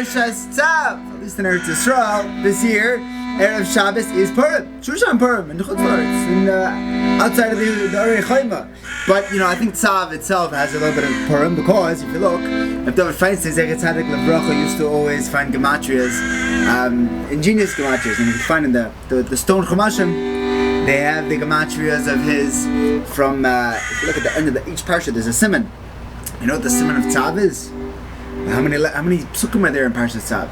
Parshas Tzav. At least in Eretz Yisrael, this year, Erev Shabbos is Purim. Shushan Purim in the Chutz La'aretz, and outside of the Shloime. But I think Tzav itself has a little bit of Purim because if you look, if David Feinstein, Zecher Tzadik Levracha, used to always find gematrias, ingenious gematrias, and you can find in the stone Chumashim. They have the gematrias of his from. If you look at the end of each parsha, there's a siman. You know what the siman of Tzav is? How many psukim are there in Parshas Tzav?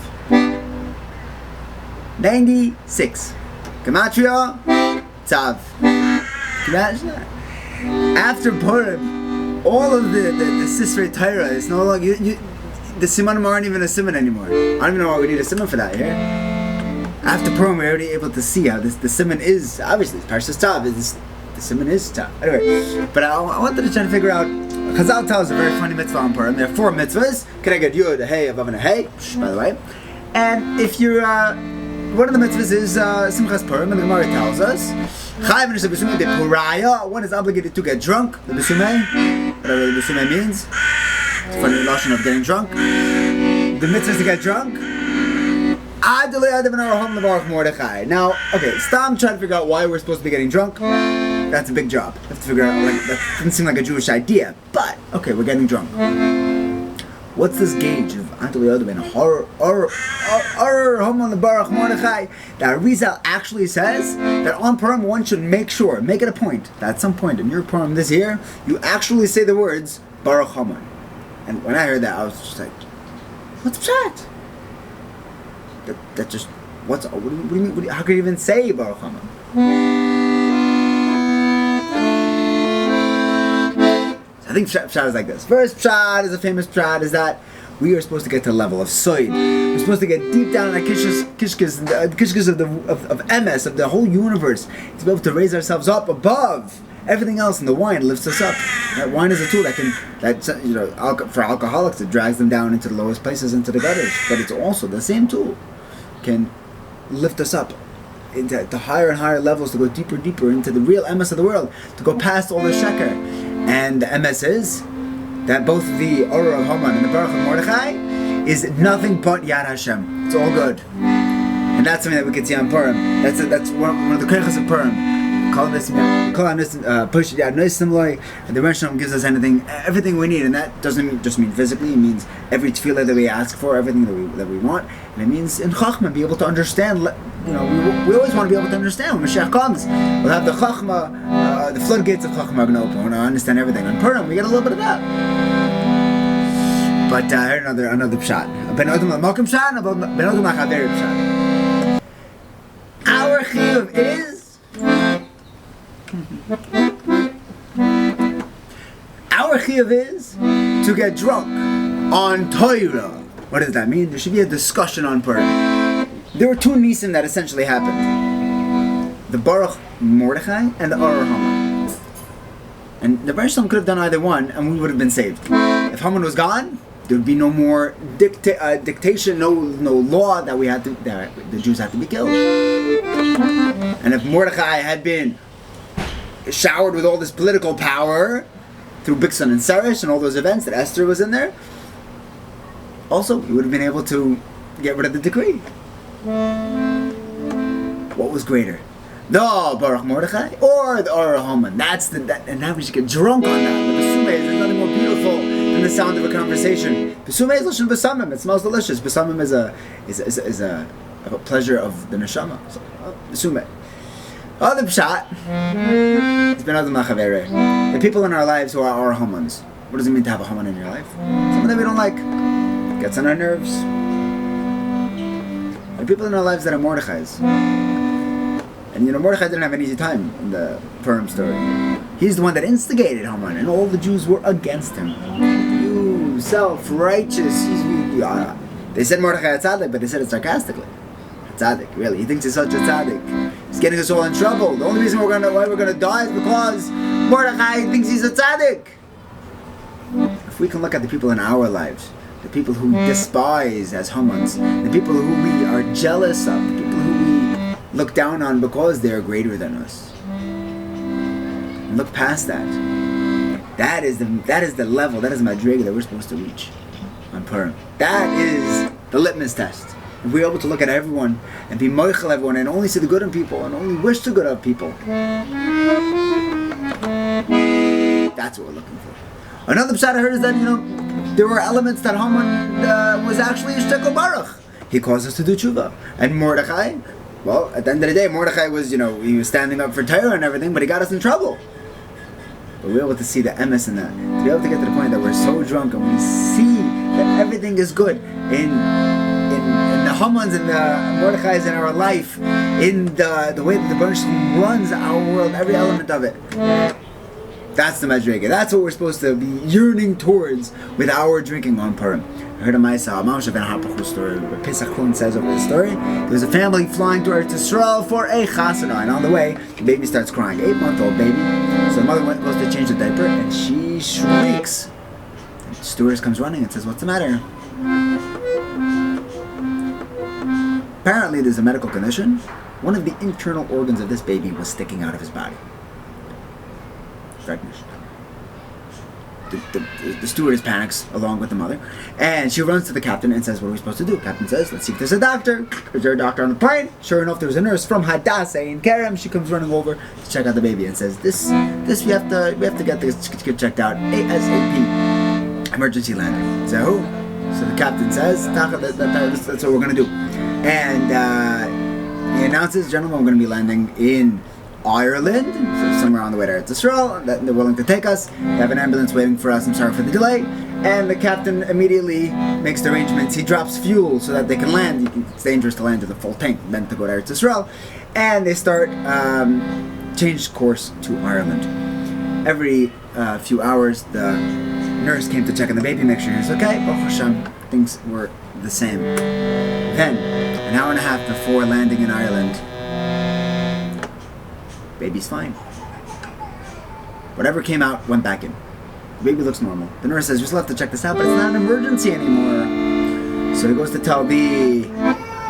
96. Gematria, Tzav. After Purim, all of the Sisrei Torah is no longer. The simanim aren't even a siman anymore. I don't even know why we need a siman for that here. After Purim, we're already able to see how the siman is. Obviously, Parshas Tzav is the siman is Tzav. Anyway, but I wanted to try to figure out. Chazal tells a very funny mitzvah on Purim. There are 4 mitzvahs. Can I get Yud, a Hey, a Vav, and a Hey? By the way, and if you're one of the mitzvahs is Simchas Purim, and the Gemara tells us one is obligated to get drunk. The Besumei, whatever the Besumei means. It's a funny notion of getting drunk. The mitzvah is to get drunk. Now, okay, Stam trying to figure out why we're supposed to be getting drunk. That's a big job. You have to figure out, that doesn't seem like a Jewish idea. But, okay, we're getting drunk. What's this gauge of Adol Yodom that Arizal actually says that on Purim one should make it a point, that at some point in your Purim this year, you actually say the words Baruch Haman. And when I heard that, I was just like, what's that? That just, what do you mean? How can you even say Baruch Haman? I think Pshat is like this. First Pshat is a famous Pshat, is that we are supposed to get to the level of Soid. We're supposed to get deep down in the kishkas of MS, of the whole universe, to be able to raise ourselves up above everything else, and the wine lifts us up. That wine is a tool for alcoholics, it drags them down into the lowest places, into the gutters. But it's also the same tool, can lift us up into higher and higher levels, to go deeper and deeper into the real MS of the world, to go past all the sheker. And the MS is that both the Orah of Haman and the Baruch of Mordechai is nothing but Yad Hashem. It's all good. And that's something that we can see on Purim. That's one of the keiches of Purim. And the Rosh Hashanah gives us everything we need, and that doesn't just mean physically. It means every tefillah that we ask for, everything that we want, and it means in Chachma be able to understand. We always want to be able to understand when Mashiach comes. We'll have the Chachma, the floodgates of Chachma are going to open. We're going to understand everything. On Purim, we get a little bit of that. But I heard another pshat. Ben Odom Malkim pshat, Ben Odom Lachaver pshat. Our chiyuv is. Our chiyuv is to get drunk on Torah. What does that mean? There should be a discussion on Purim. There were 2 nisim that essentially happened: the Baruch Mordechai and the Orah Haman. And the Baruch could have done either one, and we would have been saved. If Haman was gone, there would be no more dictation, no law that the Jews had to be killed. And if Mordechai had been showered with all this political power through Bixon and Seresh and all those events that Esther was in there, also he would have been able to get rid of the decree. What was greater, the Baruch Mordechai or the Orah Haman? And now we should get drunk on that. The Besumei is nothing more beautiful than the sound of a conversation. Besumei is lashon besamim. It smells delicious. Besamim is a pleasure of the neshama. So, Besumei. Other pshat, it's Ben Adam Lachaver. The people in our lives who are our Hamans. What does it mean to have a Haman in your life? Someone that we don't like. Gets on our nerves. The people in our lives that are Mordechai's. And Mordechai didn't have an easy time in the Purim story. He's the one that instigated Haman, and all the Jews were against him. You self-righteous. They said Mordechai a tzaddik, but they said it sarcastically. A tzaddik, really. He thinks he's such a tzaddik. He's getting us all in trouble. The only reason why we're going to die is because Mordechai thinks he's a tzaddik. If we can look at the people in our lives, the people who we despise as Hamans, the people who we are jealous of, the people who we look down on because they are greater than us, and look past that. That is the level, that is the madriga that we're supposed to reach on Purim. That is the litmus test. If we're able to look at everyone and be moichel everyone and only see the good in people and only wish the good of people, that's what we're looking for. Another pshat I heard is that, there were elements that Haman was actually Ishtekol Baruch. He caused us to do tshuva. And Mordechai, well, at the end of the day, Mordechai was, he was standing up for Torah and everything, but he got us in trouble. But we're able to see the emes in that. To be able to get to the point that we're so drunk and we see that everything is good in the Hamans and the Mordechais in our life, in the way that the Baruch runs our world, every element of it. That's the Madrega. That's what we're supposed to be yearning towards with our drinking on Purim. I heard a Maisa, a Mamash Ben HaPachu story, where Pesach Chun says over the story, there was a family flying to Eretz Yisrael for a chasana, and on the way, the baby starts crying, 8-month-old baby. So the mother goes to change the diaper, and she shrieks. And the stewardess comes running and says, "What's the matter?" Apparently, there's a medical condition. One of the internal organs of this baby was sticking out of his body. The stewardess panics along with the mother, and she runs to the captain and says, "What are we supposed to do?" Captain says, "Let's see if there's a doctor." Is there a doctor on the plane? Sure enough, there was a nurse from Hadassah in Kerem. She comes running over to check out the baby and says, "This we have to get this kid checked out ASAP. Emergency landing." So who? So the captain says, "That's what we're gonna do," and he announces, "Gentlemen, we're going to be landing in Ireland, so somewhere on the way to Eretz Yisrael, that they're willing to take us. They have an ambulance waiting for us. I'm sorry for the delay." And the captain immediately makes the arrangements. He drops fuel so that they can land. It's dangerous to land with a full tank, meant to go to Eretz Yisrael. And they start change course to Ireland. Every few hours, the nurse came to check on the baby, make sure he was okay. Baruch Hashem, things were the same. Then, an hour and a half before landing in Ireland, baby's fine. Whatever came out went back in. The baby looks normal. The nurse says, "We still have to check this out, but it's not an emergency anymore." So he goes to tell the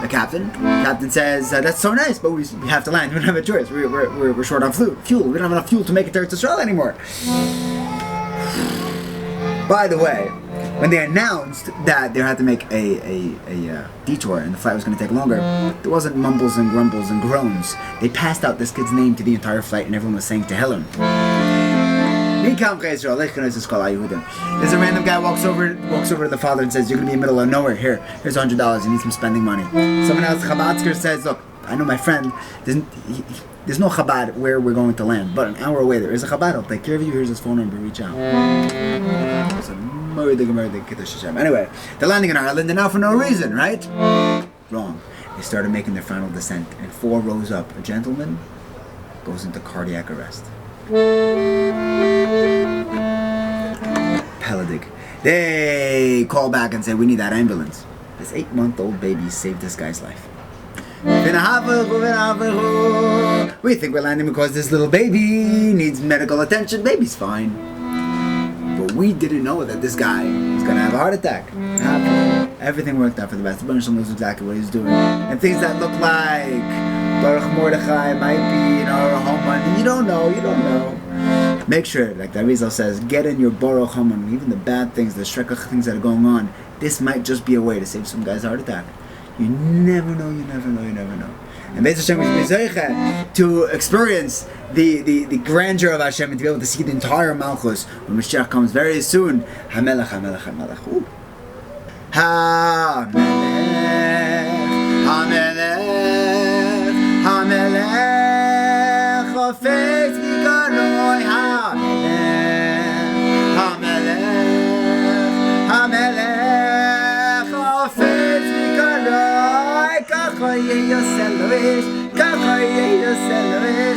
captain. The captain says, "That's so nice, but we have to land. We don't have a choice. We're short on fuel. We don't have enough fuel to make it to Eretz Yisrael anymore." By the way, when they announced that they had to make a detour and the flight was going to take longer, there wasn't mumbles and grumbles and groans. They passed out this kid's name to the entire flight and everyone was saying Tehillim. There's a random guy walks over to the father and says, "You're going to be in the middle of nowhere. Here's $100. You need some spending money." Someone else, Chabadsker, says, "Look, I know my friend. There's no Chabad where we're going to land, but an hour away there is a Chabad. I'll take care of you. Here's his phone number. Reach out." Anyway, they're landing in Ireland, and now for no reason, right? Wrong. They started making their final descent, and 4 rows up, a gentleman goes into cardiac arrest. Peladig. They call back and say, "We need that ambulance." This 8-month-old baby saved this guy's life. We think we're landing because this little baby needs medical attention. Baby's fine. But we didn't know that this guy was going to have a heart attack. Everything worked out for the best. The Baruch knows exactly what he's doing. And things that look like Baruch Mordechai might be, Haman. You don't know. Make sure, like the Arizal says, get in your Baruch Haman. Even the bad things, the shrekach things that are going on. This might just be a way to save some guy's heart attack. You never know. And Be'ez Hashem, we should be zeicha to experience the grandeur of Hashem and to be able to see the entire Malchus when Mashiach comes very soon. HaMelech, HaMelech, HaMelech. Ooh. HaMelech, HaMelech, HaMelech, Chofetz Mikaroi, HaMelech, HaMelech, HaMelech, Chofetz Mikaroi, Kacha Yeyosel Loish,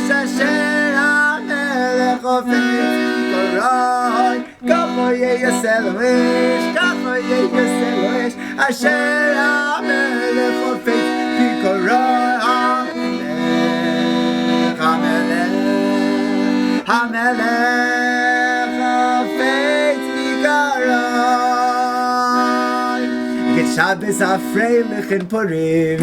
Asher HaMelech, Chofetz Mikaroi, Kacha Yeyosel Loish, Asher HaMelech Chofetz Mikaroi, HaMelech Chofetz Mikaroi. Get Shabbos HaFreilich in Purim.